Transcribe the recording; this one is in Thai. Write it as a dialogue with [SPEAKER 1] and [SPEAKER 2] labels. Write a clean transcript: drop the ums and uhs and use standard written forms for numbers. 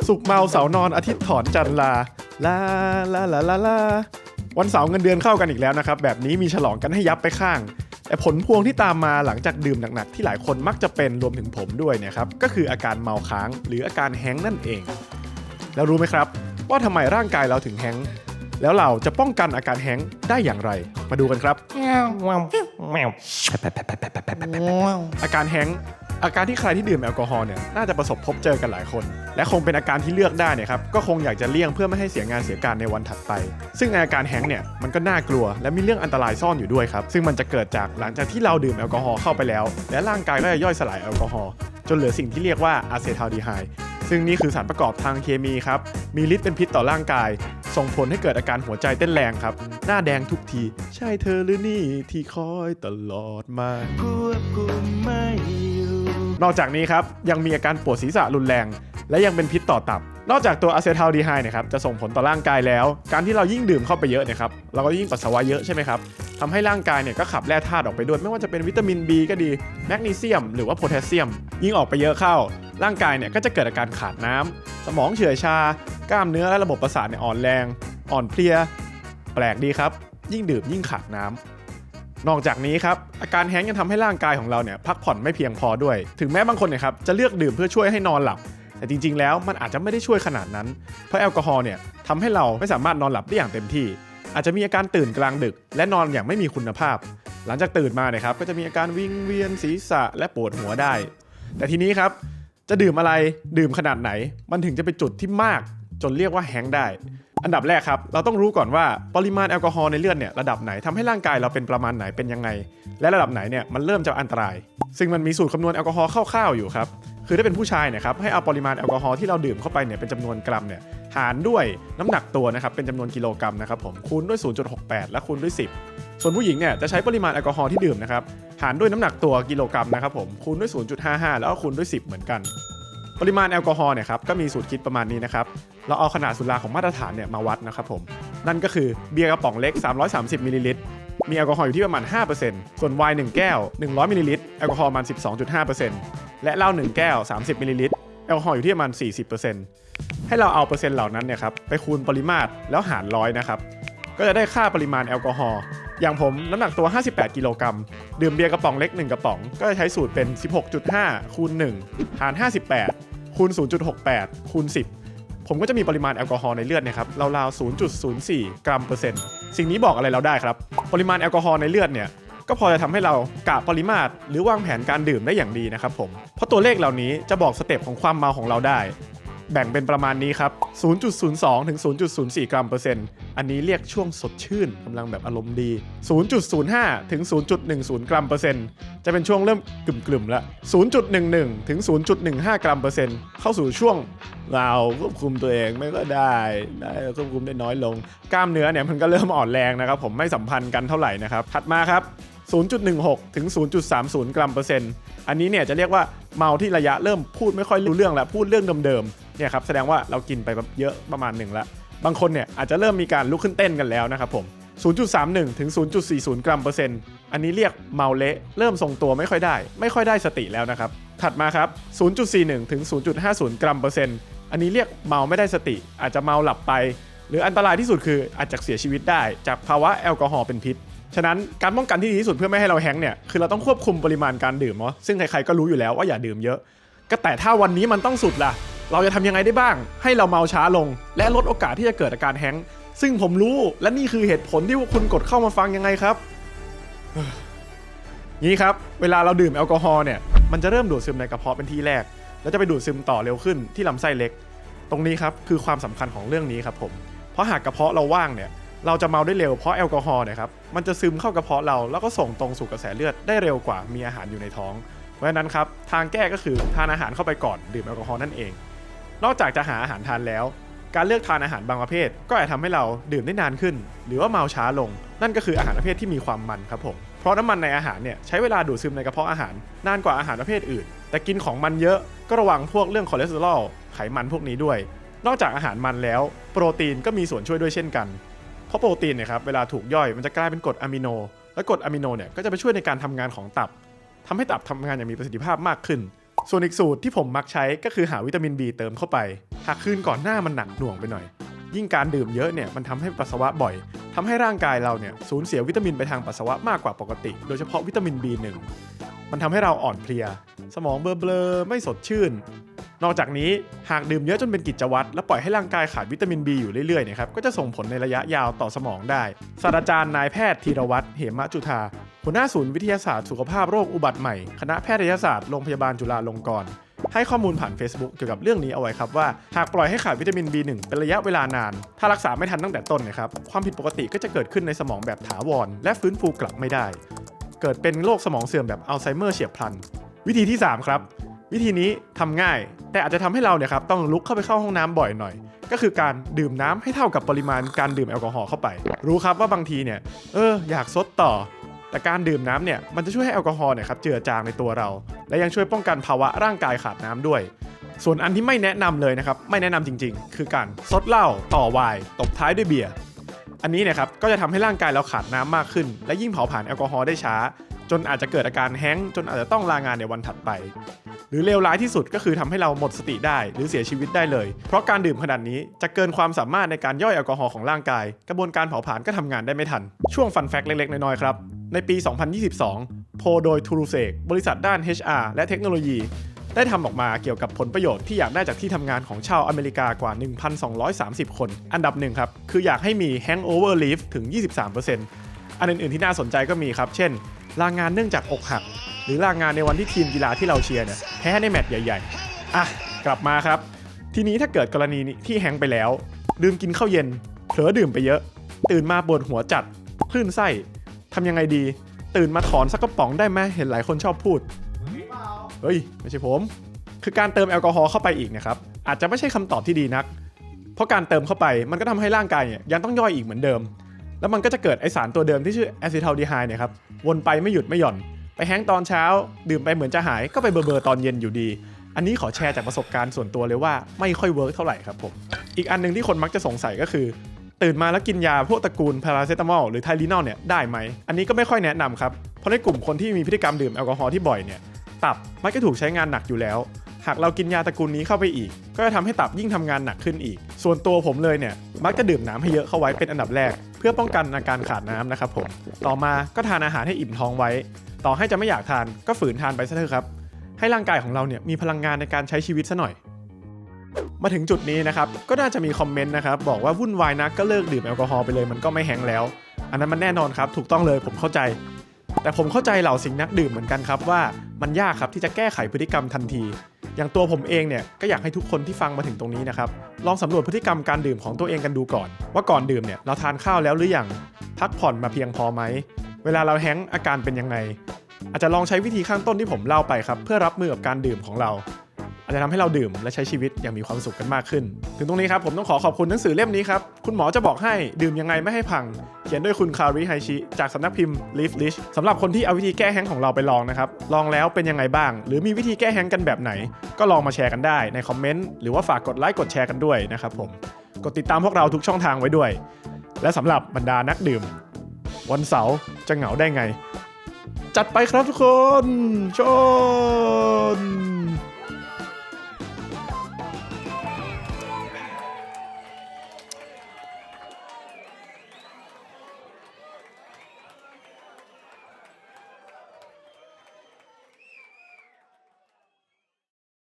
[SPEAKER 1] ศุกร์เมาเสาร์นอนอาทิตย์ถอนจันทร์ลาลาวันเสาร์เงินเดือนเข้ากันอีกแล้วนะครับแบบนี้มีฉลองกันให้ยับไปข้างแต่ผลพวงที่ตามมาหลังจากดื่มหนักๆที่หลายคนมักจะเป็นรวมถึงผมด้วยเนี่ยครับก็คืออาการเมาค้างหรืออาการแฮงก์นั่นเองแล้วรู้ไหมครับว่าทำไมร่างกายเราถึงแฮงก์แล้วเราจะป้องกันอาการแฮงก์ได้อย่างไรมาดูกันครับอาการแฮงก์อาการที่ใครที่ดื่มแอลกอฮอล์เนี่ยน่าจะประสบพบเจอกันหลายคนและคงเป็นอาการที่เลือกได้เนี่ยครับก็คงอยากจะเลี่ยงเพื่อไม่ให้เสียงานเสียการในวันถัดไปซึ่งอาการแฮงก์เนี่ยมันก็น่ากลัวและมีเรื่องอันตรายซ่อนอยู่ด้วยครับซึ่งมันจะเกิดจากหลังจากที่เราดื่มแอลกอฮอล์เข้าไปแล้วและร่างกายก็จะย่อยสลายแอลกอฮอล์จนเหลือสิ่งที่เรียกว่าอะเซทาลดีไฮด์ซึ่งนี่คือสารประกอบทางเคมีครับมีฤทธิ์เป็นพิษต่อร่างกายส่งผลให้เกิดอาการหัวใจเต้นแรงครับหน้าแดงทุกทีใช่เธอหรือนี่ที่คอยตลอดมานอกจากนี้ครับยังมีอาการปวดศีรษะรุนแรงและยังเป็นพิษต่อตับนอกจากตัวอะเซทาลดีไฮด์นะครับจะส่งผลต่อร่างกายแล้วการที่เรายิ่งดื่มเข้าไปเยอะเนี่ยครับเราก็ยิ่งปัสสาวะเยอะใช่ไหมครับทำให้ร่างกายเนี่ยก็ขับแร่ธาตุออกไปด้วยไม่ว่าจะเป็นวิตามิน B ก็ดีแมกนีเซียมหรือว่าโพแทสเซียมยิ่งออกไปเยอะเข้าร่างกายเนี่ยก็จะเกิดอาการขาดน้ำสมองเฉื่อยชากล้ามเนื้อและระบบประสาทเนี่ยอ่อนแรงอ่อนเพลียแปลกดีครับยิ่งดื่มยิ่งขาดน้ำนอกจากนี้ครับอาการแฮงก์ยังทำให้ร่างกายของเราเนี่ยพักผ่อนไม่เพียงพอด้วยถึงแม้บางคนเนี่ยครับจะเลือกดื่มเพื่อช่วยให้นอนหลับแต่จริงๆแล้วมันอาจจะไม่ได้ช่วยขนาดนั้นเพราะแอลกอฮอล์เนี่ยทำให้เราไม่สามารถนอนหลับได้อย่างเต็มที่อาจจะมีอาการตื่นกลางดึกและนอนอย่างไม่มีคุณภาพหลังจากตื่นมาเนี่ยครับก็จะมีอาการวิงเวียนศีรษะและปวดหัวได้แต่ทีนี้ครับจะดื่มอะไรดื่มขนาดไหนมันถึงจะเป็นจุดที่มากจนเรียกว่าแฮงก์ได้อันดับแรกครับเราต้องรู้ก่อนว่าปริมาณแอลกอฮอล์ในเลือดเนี่ยระดับไหนทำให้ร่างกายเราเป็นประมาณไหนเป็นยังไงและระดับไหนเนี่ยมันเริ่มจะอันตรายซึ่งมันมีสูตรคำนวณแอลกอฮอล์คร่าวๆอยู่ครับคือถ้าเป็นผู้ชายเนี่ยครับให้เอาปริมาณแอลกอฮอล์ที่เราดื่มเข้าไปเนี่ยเป็นจำนวนกรัมเนี่ยหารด้วยน้ำหนักตัวนะครับเป็นจำนวนกิโลกรัมนะครับผมคูณด้วย 0.68 และคูณด้วย 10ส่วนผู้หญิงเนี่ยจะใช้ปริมาณแอลกอฮอล์ที่ดื่มนะครับหารด้วยน้ำหนักตัวกิโลกรัมนะครับผมคูณด้วย 0.55 แล้วก็คูณด้วย 10เหมือนกันปริมาณแอลกอฮอล์เนี่ยครับก็มีสูตรคิดประมาณนี้นะครับเราเอาขนาดสุราของมาตรฐานเนี่ยมาวัดนะครับผมนั่นก็คือเบียร์กระป๋องเล็ก330มิลลิลิตรมีแอลกอฮอล์อยู่ที่ประมาณ 5% ส่วนไวน์1แก้ว100มิลลิลิตรแอลกอฮอล์ประมาณ 12.5% และเหล้า1แก้ว30มิลลิลิตรแอลกอฮอล์อยู่ที่ประมาณ 40% ให้เราเอาเปอร์เซ็นต์เหล่านั้นเนี่ยครับไปคูณปริมาตรแล้วหาร100นะครับก็จะได้ค่าปริมาณแอลกอฮอล์อย่างผมน้ำหนักตัว58กิโลกรัมดื่มเบียร์กระป๋องเล็ก1กระป๋องก็จะใช้สูตรเป็น 16.5 คูณ 1 หาร 58 คูณ 0.68 คูณ 10ผมก็จะมีปริมาณแอลกอฮอล์ในเลือดเนี่ยครับราวๆ 0.04 กรัมเปอร์เซ็นต์สิ่งนี้บอกอะไรเราได้ครับปริมาณแอลกอฮอล์ในเลือดเนี่ยก็พอจะทำให้เรากะปริมาตรหรือวางแผนการดื่มได้อย่างดีนะครับผมเพราะตัวเลขเหล่านี้จะบอกสเต็ปของความเมาของเราได้แบ่งเป็นประมาณนี้ครับ 0.02 ถึง 0.04 กรัมเปอร์เซ็นต์อันนี้เรียกช่วงสดชื่นกำลังแบบอารมณ์ดี 0.05 ถึง 0.10 กรัมเปอร์เซ็นต์จะเป็นช่วงเริ่มกลุ่มๆแล้ว 0.11 ถึง 0.15 กรัมเปอร์เซ็นต์เข้าสู่ช่วงเราควบคุมตัวเองไม่ก็ได้ควบคุมได้น้อยลงกล้ามเนื้อเนี่ยมันก็เริ่มอ่อนแรงนะครับผมไม่สัมพันธ์กันเท่าไหร่นะครับถัดมาครับ 0.16 ถึง 0.30 กรัมเปอร์เซ็นต์อันนี้เนี่ยจะเรียกว่าเมาที่ระยะเริ่มพูดไม่ค่อยรู้เรื่องแล้วพูดเรื่องเดิมๆเนี่ยครับแสดงว่าเรากินไปเยอะประมาณหนึ่งแล้วบางคนเนี่ยอาจจะเริ่มมีการลุกขึ้นเต้นกันแล้วนะครับผม 0.31 ถึง 0.40 กรัมเปอร์เซ็นต์อันนี้เรียกเมาเละเริ่มทรงตัวไม่ค่อยได้สติแล้วนะครับถัดมาครับ 0.41 ถึง 0.50 กรัมเปอร์เซ็นต์อันนี้เรียกเมาไม่ได้สติอาจจะเมาหลับไปหรืออันตรายที่สุดคืออาจจะเสียชีวิตได้จากภาวะแอลกอฮอล์เป็นพิษฉะนั้นการป้องกันที่ดีที่สุดเพื่อไม่ให้เราแฮงก์เนี่ยคือเราต้องควบคุมปริมาณการดื่มเนาะซึ่งใครๆก็รู้อยู่แล้วว่าอย่าดื่มเยอะก็แต่ถ้าวันนี้มันต้องสุดล่ะเราจะทำยังไงได้บ้างให้เราเมาช้าลงและลดโอกาสที่จะเกิดอาการแฮงก์ซึ่งผมรู้และนี่คือเหตุผลที่พวกคุณกดเข้ามาฟังยังไงครับนี่ครับเวลาเราดื่มแอลกอฮอล์เนี่ยมันจะเริ่มดูดซึมในกระเพาะเป็นที่แรกแล้วจะไปดูดซึมต่อเร็วขึ้นที่ลำไส้เล็กตรงนี้ครับคือความสำคัญของเรื่องนี้ครับผมเพราะหากกระเพาะเราว่างเนี่ยเราจะเมาได้เร็วเพราะแอลกอฮอล์เนี่ยครับมันจะซึมเข้ากระเพาะเราแล้วก็ส่งตรงสู่กระแสเลือดได้เร็วกว่ามีอาหารอยู่ในท้องเพราะฉะนั้นครับทางแก้ก็คือทานอาหารเข้าไปก่อนดื่มแอลกอฮอล์นั่นเองนอกจากจะหาอาหารทานแล้วการเลือกทานอาหารบางประเภทก็อาจทำให้เราดื่มได้นานขึ้นหรือว่าเมาช้าลงนั่นก็คืออาหารประเภทที่มีความมันครับผมเพราะน้ำมันในอาหารเนี่ยใช้เวลาดูดซึมในกระเพาะอาหารนานกว่าอาหารประเภทอื่นแต่กินของมันเยอะก็ระวังพวกเรื่องคอเลสเตอรอลไขมันพวกนี้ด้วยนอกจากอาหารมันแล้วโปรตีนก็มีส่วนช่วยด้วยเช่นกันเพราะโปรตีนเนี่ยครับเวลาถูกย่อยมันจะกลายเป็นกรดอะมิโนและกรดอะมิโนเนี่ยก็จะไปช่วยในการทำงานของตับทำให้ตับทำงานอย่างมีประสิทธิภาพมากขึ้น ส่วนอีกสูตรที่ผมมักใช้ก็คือหาวิตามิน B เติมเข้าไปหากคืนก่อนหน้ามันหนักหน่วงไปหน่อยยิ่งการดื่มเยอะเนี่ยมันทำให้ปัสสาวะบ่อยทำให้ร่างกายเราเนี่ยสูญเสียวิตามินไปทางปัสสาวะมากกว่าปกติโดยเฉพาะวิตามิน B1 มันทำให้เราอ่อนเพลียสมองเบลอๆไม่สดชื่นนอกจากนี้หากดื่มเยอะจนเป็นกิจวัตรและปล่อยให้ร่างกายขาดวิตามิน B อยู่เรื่อยๆนะครับก็จะส่งผลในระยะยาวต่อสมองได้ศาสตราจารย์นายแพทย์ธีรวัฒน์เหมจุฑาหัวหน้าศูนย์วิทยาศาสตร์สุขภาพโรคอุบัติใหม่คณะแพทยศาสตร์โรงพยาบาลจุฬาลงกรณ์ให้ข้อมูลผ่าน Facebook เกี่ยวกับเรื่องนี้เอาไว้ครับว่าหากปล่อยให้ขาดวิตามิน B1 เป็นระยะเวลานานถ้ารักษาไม่ทันตั้งแต่ต้นนะครับความผิดปกติก็จะเกิดขึ้นในสมองแบบถาวรและฟื้นฟูกลับไม่ได้เกิดเป็นโรคสมองเสื่อมแบบอัลไซเมอร์เฉียบพลันวิธีที่3ครับวิธีนี้ทำง่ายแต่อาจจะทำให้เราเนี่ยครับต้องลุกเข้าไปเข้าห้องน้ำบ่อยหน่อยก็คือการดื่มน้ำให้เท่ากับปริมาณการดื่มแอลกอฮอล์เข้าไปรู้ครับว่าบางทีเนี่ยอยากซดต่อแต่การดื่มน้ำเนี่ยมันจะช่วยให้แอลกอฮอล์เนี่ยครับเจือจางในตัวเราและยังช่วยป้องกันภาวะร่างกายขาดน้ำด้วยส่วนอันที่ไม่แนะนำเลยนะครับไม่แนะนำจริงๆคือการซดเหล้าต่อไวน์ตบท้ายด้วยเบียร์อันนี้เนี่ยครับก็จะทำให้ร่างกายเราขาดน้ำมากขึ้นและยิ่งเผาผลาญแอลกอฮอล์ได้ช้าจนอาจจะเกิดอาการแฮ้งจนอาจจะต้องลางานในวันถัดไปหรือเลวร้ายที่สุดก็คือทำให้เราหมดสติได้หรือเสียชีวิตได้เลยเพราะการดื่มขนาดนี้จะเกินความสามารถในการย่อยแอลกอฮอล์ของร่างกายกระบวนการเผาผลาญก็ทำงานได้ไม่ทันช่วงฟันแฟกต์เล็กๆน้อยๆครับในปี 2022 โพลโดยทูรูเซกบริษัทด้าน HR และเทคโนโลยีได้ทำออกมาเกี่ยวกับผลประโยชน์ที่อยากได้จากที่ทำงานของชาวอเมริกากว่า 1,230 คนอันดับ1ครับคืออยากให้มี hangover leave ถึง 23% อันอื่นๆที่น่าสนใจก็มีครับเช่นลางานเนื่องจากอกหักหรือลางานในวันที่ทีมกีฬาที่เราเชียร์เนี่ยแพ้ในแมตช์ใหญ่ๆกลับมาครับทีนี้ถ้าเกิดกรณีที่แฮงก์ไปแล้วลืมกินข้าวเย็นเผลอดื่มไปเยอะตื่นมาปวดหัวจัดคลื่นไส้ทำยังไงดีตื่นมาถอนสักกระป๋องได้ไหมเห็นหลายคนชอบพูดเฮ้ยไม่ใช่ผมคือการเติมแอลกอฮอล์เข้าไปอีกนะครับอาจจะไม่ใช่คำตอบที่ดีนักเพราะการเติมเข้าไปมันก็ทำให้ร่างกายเนี่ยยังต้องย่อยอีกเหมือนเดิมแล้วมันก็จะเกิดไอสารตัวเดิมที่ชื่ออะซิทัลดีไฮด์เนี่ยครับวนไปไม่หยุดไม่หย่อนไปแฮงก์ตอนเช้าดื่มไปเหมือนจะหายก็ไปเบอร์ตอนเย็นอยู่ดีอันนี้ขอแชร์จากประสบการณ์ส่วนตัวเลยว่าไม่ค่อยเวิร์กเท่าไหร่ครับผมอีกอันนึงที่คนมักจะสงสัยก็คือตื่นมาแล้วกินยาพวกตระกูลพาราเซตามอลหรือไทลีนอลเนี่ยได้ไหมอันนี้ก็ไม่ค่อยแนะนำครับเพราะในกลุ่มคนที่มีพฤติกรรมดื่มแอลกอฮอล์ที่บ่อยเนี่ยตับมักจะถูกใช้งานหนักอยู่แล้วหากเรากินยาตระกูลนี้เข้าไปอีกก็จะทำให้ตับยิ่งทำงานหนักขึ้นอีกส่วนตัวผมเลยเนี่ยมักจะดื่มน้ำให้เยอะเข้าไว้เป็นอันดับแรกเพื่อป้องกันอาการขาดน้ำนะครับผมต่อมาก็ทานอาหารให้อิ่มท้องไว้ต่อให้จะไม่อยากทานก็ฝืนทานไปซะเถอะครับให้ร่างกายของเราเนี่ยมีพลังงานในการใช้ชีวิตซะหน่อยมาถึงจุดนี้นะครับก็น่าจะมีคอมเมนต์นะครับบอกว่าวุ่นวายนักก็เลิกดื่มแอลกอฮอล์ไปเลยมันก็ไม่แฮงก์แล้วอันนั้นมันแน่นอนครับถูกต้องเลยผมเข้าใจแต่ผมเข้าใจเหล่าสิ่งนักดื่มเหมือนกันครับว่ามันยากครับที่จะแก้ไขพฤติกรรมทันทีอย่างตัวผมเองเนี่ยก็อยากให้ทุกคนที่ฟังมาถึงตรงนี้นะครับลองสำรวจพฤติกรรมการดื่มของตัวเองกันดูก่อนว่าก่อนดื่มเนี่ยเราทานข้าวแล้วหรือยังพักผ่อนมาเพียงพอไหมเวลาเราแฮงก์อาการเป็นยังไงอาจจะลองใช้วิธีข้างต้นที่ผมเล่าไปครับเพื่อรับมือกับการดื่มของเราอาจจะทำให้เราดื่มและใช้ชีวิตอย่างมีความสุขกันมากขึ้นถึงตรงนี้ครับผมต้องขอบคุณหนังสือเล่มนี้ครับคุณหมอจะบอกให้ดื่มยังไงไม่ให้พังเขียนโดยคุณคาริไฮชิจากสำนักพิมพ์ Leaf Rich สำหรับคนที่เอาวิธีแก้แฮงก์ของเราไปลองนะครับลองแล้วเป็นยังไงบ้างหรือมีวิธีแก้แฮงก์กันแบบไหนก็ลองมาแชร์กันได้ในคอมเมนต์หรือว่าฝากกดไลค์กดแชร์กันด้วยนะครับผมกดติดตามพวกเราทุกช่องทางไว้ด้วยและสำหรับบรรดานักดื่มวันเสาร์จะเหงาได้ไงจัดไปครับทุกคนชน